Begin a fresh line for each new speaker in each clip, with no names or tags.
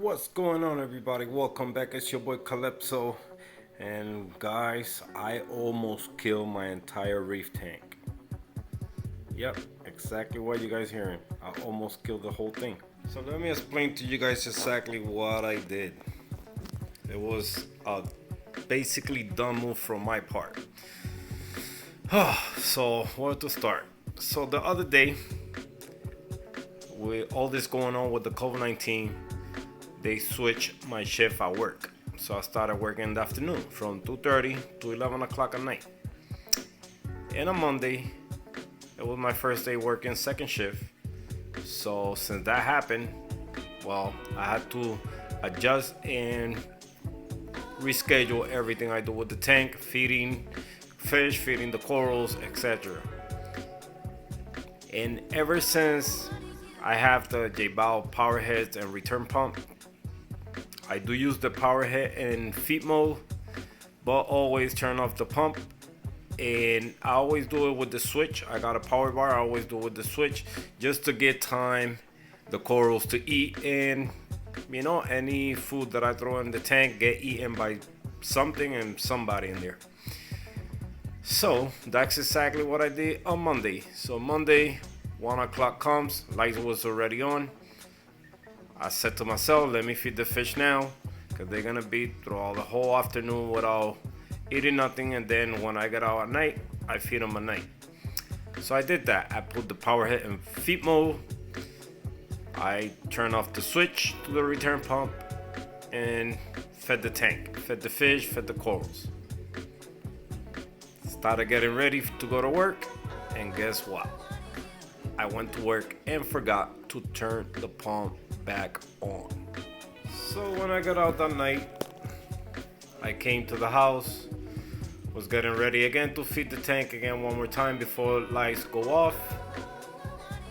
What's going on, everybody? Welcome back. It's your boy Calipso. And guys, I almost killed my entire reef tank. Yep, exactly what you guys hearing. I almost killed the whole thing. So let me explain to you guys exactly what I did. It was a basically dumb move from my part. So where to start? So the other day, with all this going on with the COVID-19, they switched my shift at work. So I started working in the afternoon from 2:30 to 11 o'clock at night. And on Monday, it was my first day working second shift. So since that happened, well, I had to adjust and reschedule everything I do with the tank, feeding fish, feeding the corals, etc. And ever since I have the J-Bow power heads and return pump, I do use the power head in feed mode, but always turn off the pump. And I always do it with the switch. I got a power bar. I always do it with the switch just to get time the corals to eat, and any food that I throw in the tank get eaten by something and somebody in there. So that's exactly what I did on Monday. So Monday, 1 o'clock comes, lights was already on. I said to myself, let me feed the fish now, because they're gonna be through all the whole afternoon without eating nothing, and then when I get out at night, I feed them at night. So I did that. I put the power head in feed mode. I turned off the switch to the return pump and fed the tank, fed the fish, fed the corals. Started getting ready to go to work, and guess what? I went to work and forgot to turn the pump back on. So when I got out that night, I came to the house, was getting ready again to feed the tank again one more time before lights go off,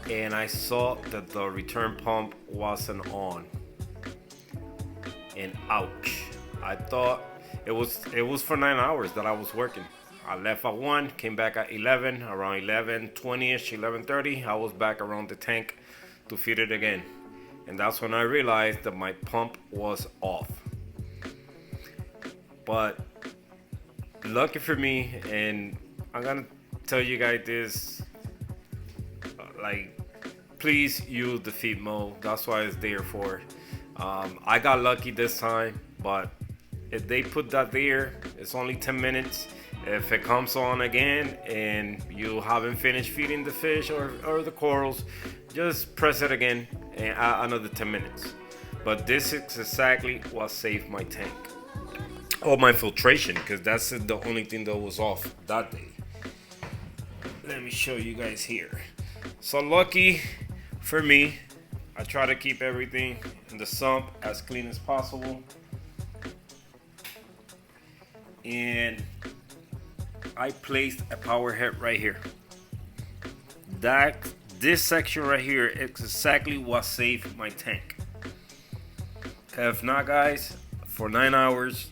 and I saw that the return pump wasn't on. And ouch. I thought it was for 9 hours that I was working. I left at 1, came back at 11, around 11:20ish, 11:30. I was back around the tank to feed it again. And that's when I realized that my pump was off. But lucky for me, and I'm gonna tell you guys this, please use the feed mode. That's why it's there for. I got lucky this time, but if they put that there, it's only 10 minutes. If it comes on again and you haven't finished feeding the fish or the corals, just press it again and add another 10 minutes. But this is exactly what saved my tank. Or my filtration, because that's the only thing that was off that day. Let me show you guys here. So lucky for me, I try to keep everything in the sump as clean as possible. And I placed a power head right here. This section right here is exactly what saved my tank. If not, guys, for 9 hours,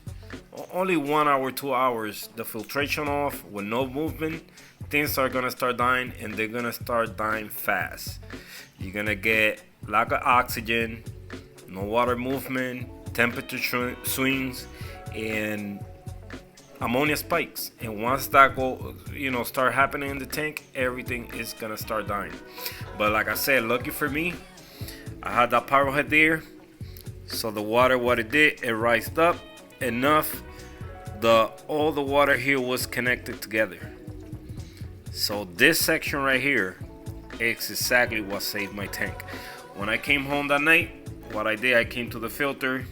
only 1 hour, 2 hours, the filtration off with no movement, things are gonna start dying, and they're gonna start dying fast. You're gonna get lack of oxygen, no water movement, temperature swings, and ammonia spikes. And once that start happening in the tank, everything is gonna start dying. But like I said, lucky for me, I had that power head there, so the water, what it did, it rised up enough, all the water here was connected together. So this section right here is exactly what saved my tank. When I came home that night, what I did, I came to the filter,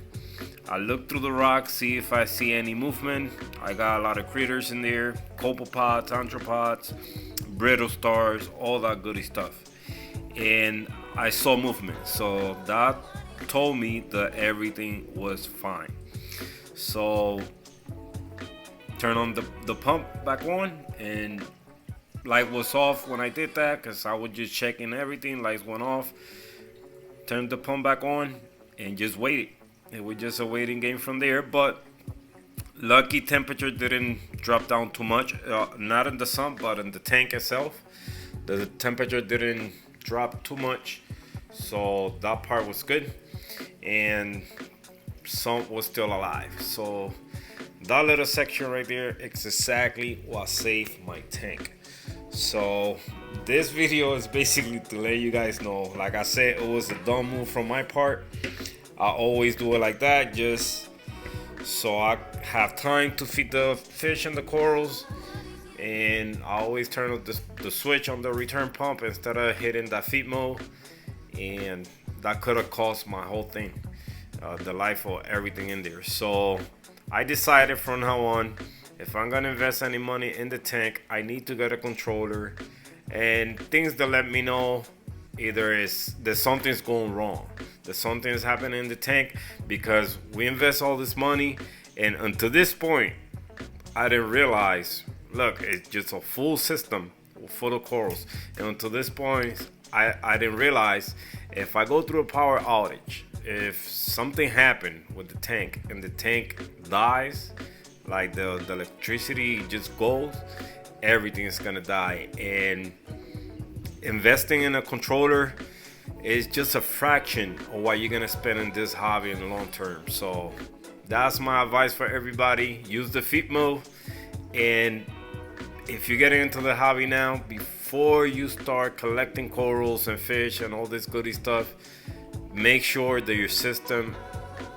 I looked through the rocks, see if I see any movement. I got a lot of critters in there, copepods, anthropods, brittle stars, all that goody stuff. And I saw movement, so that told me that everything was fine. So turn on the pump back on, and light was off when I did that, because I was just checking everything. Lights went off, turned the pump back on, and just waited. It was just a waiting game from there. But lucky temperature didn't drop down too much, not in the sump but in the tank itself. The temperature didn't drop too much, so that part was good. and some was still alive. So that little section right there is exactly what saved my tank. So this video is basically to let you guys know, like I said, it was a dumb move from my part. I always do it like that just so I have time to feed the fish and the corals, and I always turn on the switch on the return pump instead of hitting that feed mode, and that could have cost my whole thing, the life of everything in there. So I decided from now on, if I'm gonna invest any money in the tank, I need to get a controller and things that let me know either is that something's going wrong, that something's happening in the tank, because we invest all this money, and until this point I didn't realize, look, it's just a full system full of corals, and until this point I didn't realize if I go through a power outage, if something happened with the tank and the tank dies, like the electricity just goes, everything is gonna die. And investing in a controller is just a fraction of what you're gonna spend in this hobby in the long term. So that's my advice for everybody. Use the feed mode, and if you're getting into the hobby now, before you start collecting corals and fish and all this goody stuff, make sure that your system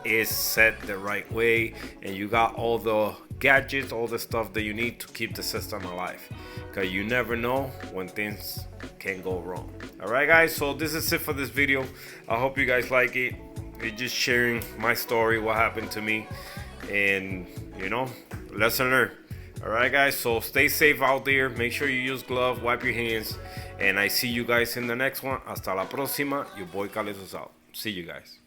is set the right way and you got all the gadgets, all the stuff that you need to keep the system alive, because you never know when things can go wrong. All right guys, so this is it for this video. I hope you guys like it. It's just sharing my story, what happened to me, and you know, lesson learned. All right guys, so stay safe out there. Make sure you use gloves, wipe your hands, and I see you guys in the next one. Hasta la próxima. Your boy Calipso out. See you guys.